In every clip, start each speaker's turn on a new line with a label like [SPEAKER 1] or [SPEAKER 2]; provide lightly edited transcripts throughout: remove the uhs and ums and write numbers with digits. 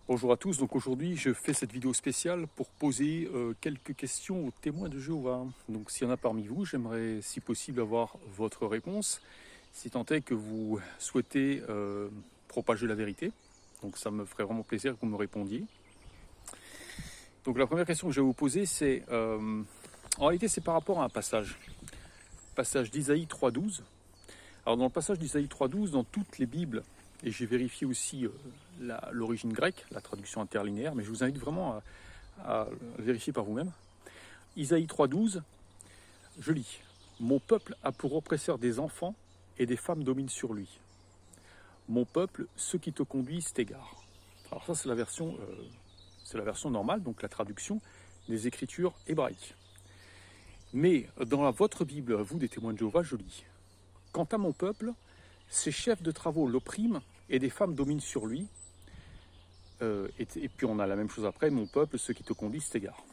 [SPEAKER 1] Bonjour à tous, donc aujourd'hui je fais cette vidéo spéciale pour poser quelques questions aux témoins de Jéhovah. Donc s'il y en a parmi vous, j'aimerais si possible avoir votre réponse, si tant est que vous souhaitez propager la vérité. Donc ça me ferait vraiment plaisir que vous me répondiez. Donc la première question que je vais vous poser, c'est en réalité c'est par rapport à un passage d'Isaïe 3.12. Alors dans le passage d'Isaïe 3.12, dans toutes les Bibles, et j'ai vérifié aussi l'origine grecque, la traduction interlinéaire, mais je vous invite vraiment à vérifier par vous-même. Isaïe 3.12, je lis. « Mon peuple a pour oppresseur des enfants et des femmes dominent sur lui. Mon peuple, ceux qui te conduisent t'égarent. » Alors ça c'est la version normale, donc la traduction des Écritures hébraïques. Mais dans votre Bible, vous des témoins de Jéhovah, je lis. « Quant à mon peuple, ses chefs de travaux l'oppriment et des femmes dominent sur lui. » Et puis on a la même chose après, mon peuple, ceux qui te conduisent t'égarent.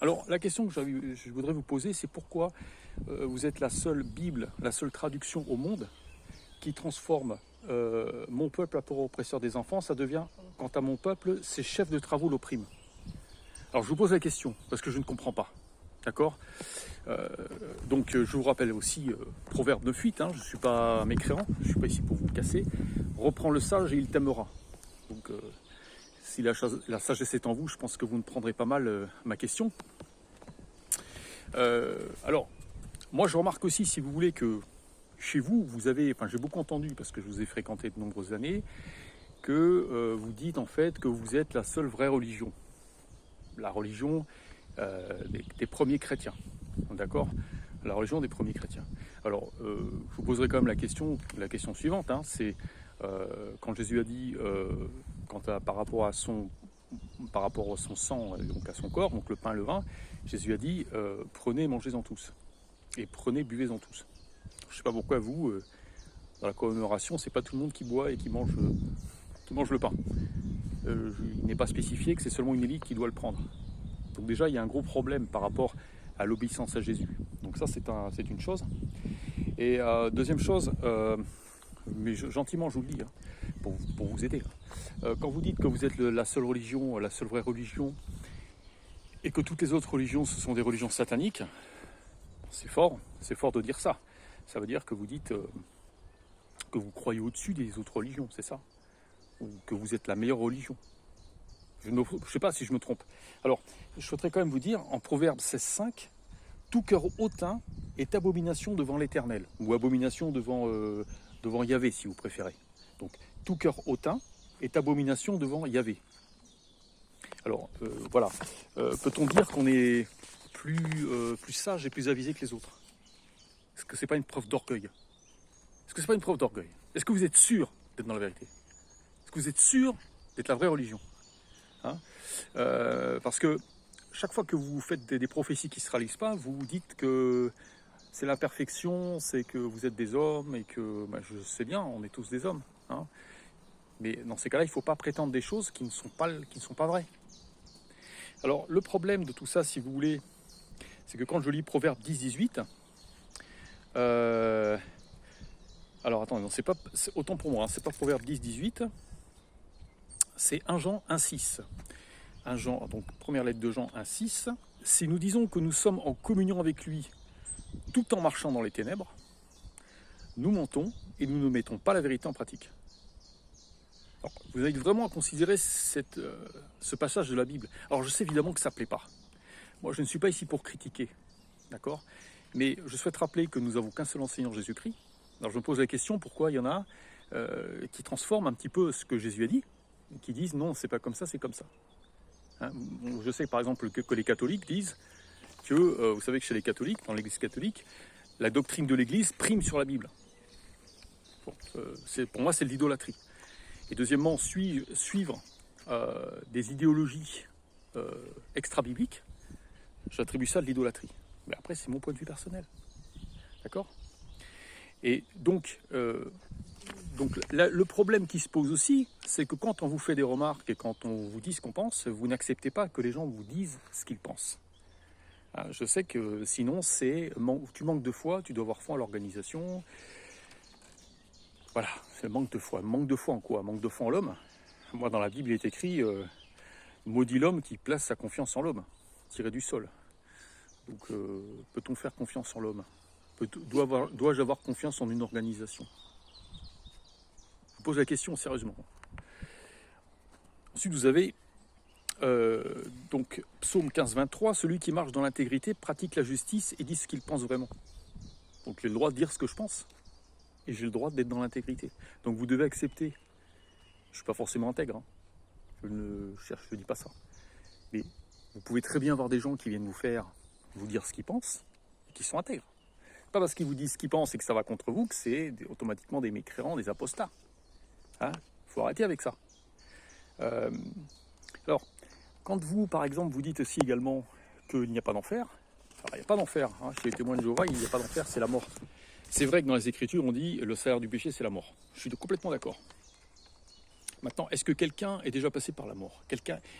[SPEAKER 1] Alors la question que je voudrais vous poser, c'est pourquoi vous êtes la seule Bible, la seule traduction au monde qui transforme mon peuple a pour oppresseur des enfants, ça devient, quant à mon peuple, ses chefs de travaux l'oppriment. Alors je vous pose la question, parce que je ne comprends pas. D'accord ? Donc je vous rappelle aussi Proverbe 9.8, je ne suis pas mécréant, je ne suis pas ici pour vous casser. Reprends le sage et il t'aimera. Donc si la sagesse est en vous, je pense que vous ne prendrez pas mal ma question. Alors, moi je remarque aussi, si vous voulez, que chez vous, j'ai beaucoup entendu, parce que je vous ai fréquenté de nombreuses années, que vous dites en fait que vous êtes la seule vraie religion. La religion des premiers chrétiens, d'accord ? La religion des premiers chrétiens. Alors, je vous poserai quand même la question suivante, c'est quand Jésus a dit, par rapport à son sang, donc à son corps, donc le pain et le vin, Jésus a dit, prenez et mangez-en tous, et prenez, buvez-en tous. Je ne sais pas pourquoi vous, dans la commémoration, c'est pas tout le monde qui boit et qui mange le pain. Il n'est pas spécifié que c'est seulement une élite qui doit le prendre. Donc déjà, il y a un gros problème par rapport à l'obéissance à Jésus. Donc ça, c'est une chose. Et deuxième chose, mais gentiment, je vous le dis, pour vous aider. Quand vous dites que vous êtes la seule religion, la seule vraie religion, et que toutes les autres religions, ce sont des religions sataniques, c'est fort de dire ça. Ça veut dire que vous dites que vous croyez au-dessus des autres religions, c'est ça ? Ou que vous êtes la meilleure religion. Je ne sais pas si je me trompe. Alors, je souhaiterais quand même vous dire, en Proverbe 16.5, « Tout cœur hautain est abomination devant l'Éternel », ou abomination devant Yahvé, si vous préférez. Donc, tout cœur hautain est abomination devant Yahvé. Alors, voilà. Peut-on dire qu'on est plus sage et plus avisé que les autres ? Est-ce que ce n'est pas une preuve d'orgueil ? Est-ce que vous êtes sûr d'être dans la vérité ? Est-ce que vous êtes sûr d'être la vraie religion ? Parce que chaque fois que vous faites des prophéties qui ne se réalisent pas, vous dites que c'est l'imperfection, c'est que vous êtes des hommes et que, je sais bien, on est tous des hommes. Mais dans ces cas-là, il ne faut pas prétendre des choses qui ne sont pas vraies. Alors, le problème de tout ça, si vous voulez, c'est que quand je lis Proverbe 10.18, alors attendez, non, autant pour moi, c'est pas Proverbe 10.18, c'est 1 Jean 1.6. 1 Jean, donc première lettre de Jean 1.6. Si nous disons que nous sommes en communion avec lui tout en marchant dans les ténèbres, nous mentons et nous ne mettons pas la vérité en pratique. Alors, vous avez vraiment à considérer ce passage de la Bible. Alors je sais évidemment que ça ne plaît pas. Moi je ne suis pas ici pour critiquer, d'accord ? Mais je souhaite rappeler que nous n'avons qu'un seul enseignant, Jésus-Christ. Alors je me pose la question, pourquoi il y en a qui transforment un petit peu ce que Jésus a dit, qui disent non, c'est pas comme ça, c'est comme ça. Je sais par exemple que les catholiques disent que, vous savez que chez les catholiques, dans l'église catholique, la doctrine de l'église prime sur la Bible. Bon, pour moi, c'est de l'idolâtrie. Et deuxièmement, suivre des idéologies extra-bibliques, j'attribue ça à de l'idolâtrie. Mais après, c'est mon point de vue personnel. D'accord ? Et donc le problème qui se pose aussi, c'est que quand on vous fait des remarques et quand on vous dit ce qu'on pense, vous n'acceptez pas que les gens vous disent ce qu'ils pensent. Je sais que sinon, tu manques de foi, tu dois avoir foi en l'organisation. Voilà, c'est le manque de foi. Manque de foi en quoi ? Manque de foi en l'homme. moi dans la Bible il est écrit maudit l'homme qui place sa confiance en l'homme, tiré du sol. Donc peut-on faire confiance en l'homme? Dois-je avoir confiance en une organisation? Je vous pose la question sérieusement. Ensuite vous avez donc psaume 15, 23, celui qui marche dans l'intégrité pratique la justice et dit ce qu'il pense vraiment. Donc j'ai le droit de dire ce que je pense et j'ai le droit d'être dans l'intégrité. Donc vous devez accepter. Je ne suis pas forcément intègre, hein. Je ne dis pas ça. Mais vous pouvez très bien avoir des gens qui viennent vous dire ce qu'ils pensent et qui sont intègres. Pas parce qu'ils vous disent ce qu'ils pensent et que ça va contre vous que c'est automatiquement des mécréants, des apostats. Hein? Faut arrêter avec ça. Alors, quand vous, par exemple, vous dites aussi également qu'il n'y a pas d'enfer, alors il n'y a pas d'enfer, hein, chez les témoins de Jéhovah, il n'y a pas d'enfer, c'est la mort. C'est vrai que dans les Écritures, on dit le salaire du péché, c'est la mort. Je suis complètement d'accord. Maintenant, est-ce que quelqu'un est déjà passé par la mort?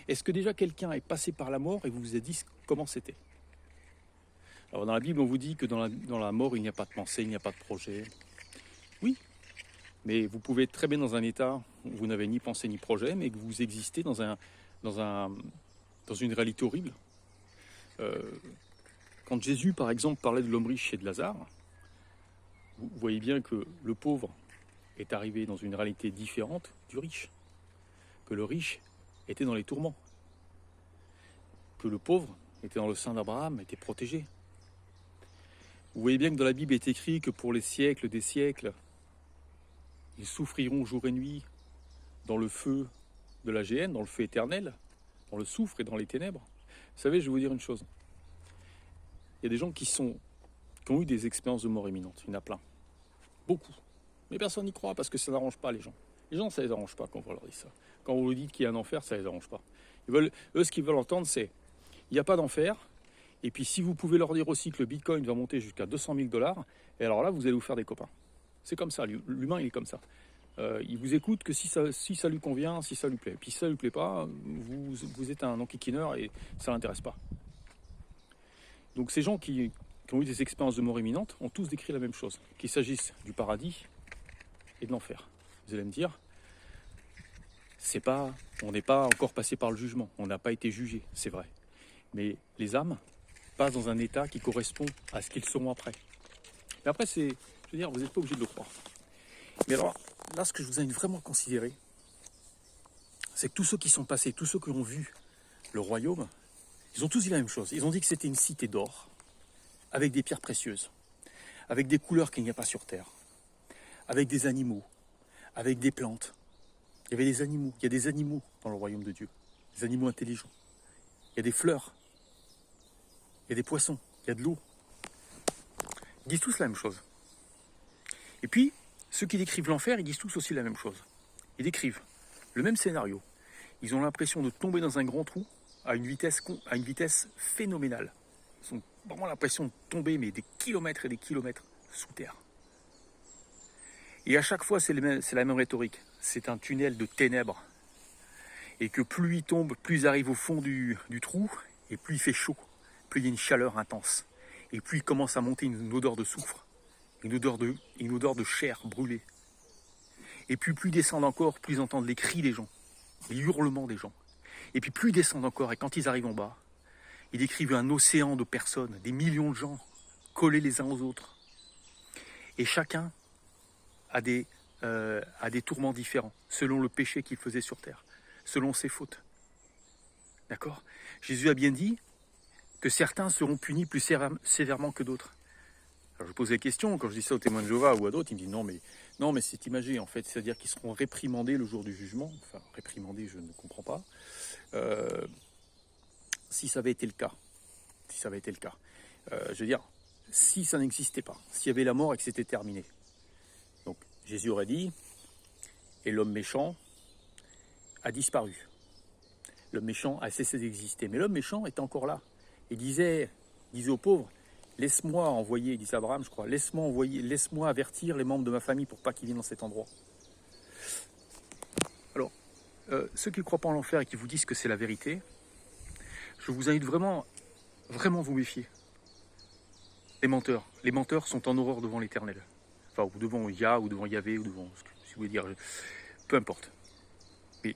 [SPEAKER 1] Est-ce que déjà quelqu'un est passé par la mort et vous vous a dit comment c'était? Alors dans la Bible, on vous dit que dans la mort, il n'y a pas de pensée, il n'y a pas de projet. Oui, mais vous pouvez être très bien dans un état où vous n'avez ni pensée ni projet, mais que vous existez dans une réalité horrible. Quand Jésus, par exemple, parlait de l'homme riche et de Lazare, vous voyez bien que le pauvre est arrivé dans une réalité différente du riche. Que le riche était dans les tourments. Que le pauvre était dans le sein d'Abraham, était protégé. Vous voyez bien que dans la Bible est écrit que pour les siècles des siècles, ils souffriront jour et nuit dans le feu de la géhenne, dans le feu éternel, dans le soufre et dans les ténèbres. Vous savez, je vais vous dire une chose. Il y a des gens qui ont eu des expériences de mort imminente. Il y en a plein. Beaucoup. Mais personne n'y croit parce que ça n'arrange pas les gens. Les gens, ça ne les arrange pas quand vous leur dites ça. Quand vous leur dites qu'il y a un enfer, ça ne les arrange pas. Eux, ce qu'ils veulent entendre, c'est il n'y a pas d'enfer. Et puis, si vous pouvez leur dire aussi que le bitcoin va monter jusqu'à 200 000 $, et alors là, vous allez vous faire des copains. C'est comme ça. L'humain, il est comme ça. Il vous écoute que si ça lui convient, si ça lui plaît. Puis si ça lui plaît pas, vous êtes un enquiquineur et ça l'intéresse pas. Donc ces gens qui ont eu des expériences de mort imminente ont tous décrit la même chose, qu'il s'agisse du paradis et de l'enfer. Vous allez me dire, on n'est pas encore passé par le jugement, on n'a pas été jugé, c'est vrai. Mais les âmes passent dans un état qui correspond à ce qu'ils seront après. Mais après, je veux dire, vous n'êtes pas obligé de le croire. Mais alors, là, ce que je vous invite vraiment à considérer, c'est que tous ceux qui sont passés, tous ceux qui ont vu le royaume, ils ont tous dit la même chose. Ils ont dit que c'était une cité d'or, avec des pierres précieuses, avec des couleurs qu'il n'y a pas sur terre, avec des animaux, avec des plantes. Il y avait des animaux. Il y a des animaux dans le royaume de Dieu, des animaux intelligents. Il y a des fleurs, il y a des poissons, il y a de l'eau. Ils disent tous la même chose. Et puis, ceux qui décrivent l'enfer, ils disent tous aussi la même chose. Ils décrivent le même scénario. Ils ont l'impression de tomber dans un grand trou à une vitesse phénoménale. Ils ont vraiment l'impression de tomber, mais des kilomètres et des kilomètres sous terre. Et à chaque fois, c'est la même rhétorique. C'est un tunnel de ténèbres. Et que plus il tombe, plus il arrive au fond du trou, et plus il fait chaud, plus il y a une chaleur intense. Et plus il commence à monter une odeur de soufre, une odeur de chair brûlée. Et puis plus ils descendent encore, plus ils entendent les cris des gens, les hurlements des gens. Et puis plus ils descendent encore, et quand ils arrivent en bas, ils décrivent un océan de personnes, des millions de gens, collés les uns aux autres. Et chacun a des tourments différents, selon le péché qu'il faisait sur terre, selon ses fautes. D'accord? Jésus a bien dit que certains seront punis plus sévèrement que d'autres. Alors je pose la question, quand je dis ça aux témoins de Jéhovah ou à d'autres, ils me disent non mais c'est imagé en fait, c'est-à-dire qu'ils seront réprimandés le jour du jugement. Enfin, réprimandés, je ne comprends pas. Si ça avait été le cas, je veux dire, si ça n'existait pas, s'il y avait la mort et que c'était terminé. Donc Jésus aurait dit, et l'homme méchant a disparu. L'homme méchant a cessé d'exister, mais l'homme méchant était encore là. Il disait aux pauvres, laisse-moi envoyer, il disait Abraham, je crois, laisse-moi avertir les membres de ma famille pour pas qu'ils viennent dans cet endroit. Alors, ceux qui ne croient pas en l'enfer et qui vous disent que c'est la vérité, je vous invite vraiment vous méfier. Les menteurs sont en horreur devant l'Éternel. Enfin, ou devant Yah, ou devant Yahvé, ou devant ce que vous voulez dire, peu importe. Mais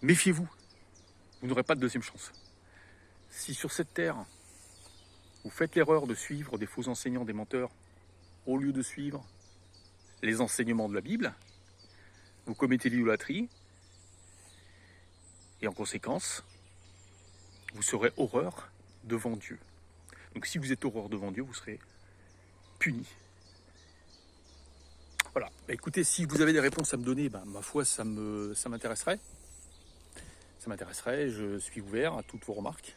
[SPEAKER 1] méfiez-vous, vous n'aurez pas de deuxième chance. Si sur cette terre, vous faites l'erreur de suivre des faux enseignants, des menteurs, au lieu de suivre les enseignements de la Bible, vous commettez l'idolâtrie, et en conséquence, vous serez horreur devant Dieu. Donc si vous êtes horreur devant Dieu, vous serez puni. Voilà. Bah, écoutez, si vous avez des réponses à me donner, ma foi, ça m'intéresserait. Ça m'intéresserait, je suis ouvert à toutes vos remarques.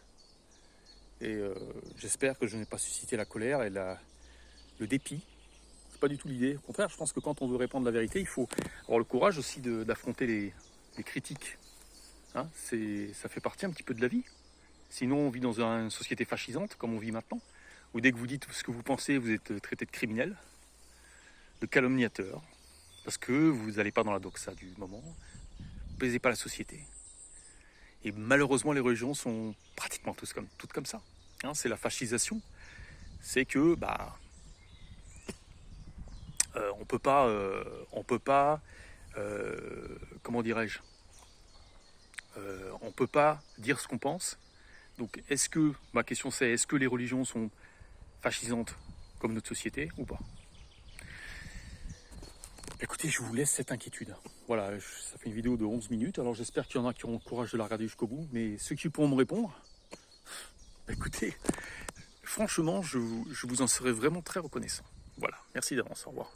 [SPEAKER 1] Et j'espère que je n'ai pas suscité la colère et le dépit. C'est pas du tout l'idée. Au contraire, je pense que quand on veut répandre la vérité, il faut avoir le courage aussi d'affronter les critiques. Hein, ça fait partie un petit peu de la vie. Sinon, on vit dans une société fascisante, comme on vit maintenant, où dès que vous dites ce que vous pensez, vous êtes traité de criminel, de calomniateur, parce que vous n'allez pas dans la doxa du moment, vous ne plaisez pas la société. Et malheureusement, les religions sont pratiquement toutes comme ça. Hein, c'est la fascisation. C'est que, on peut pas, comment dirais-je, on peut pas dire ce qu'on pense. Donc, ma question c'est, est-ce que les religions sont fascisantes comme notre société ou pas? Écoutez, je vous laisse cette inquiétude. Voilà, ça fait une vidéo de 11 minutes, alors j'espère qu'il y en a qui auront le courage de la regarder jusqu'au bout, mais ceux qui pourront me répondre, écoutez, franchement, je vous en serais vraiment très reconnaissant. Voilà, merci d'avance, au revoir.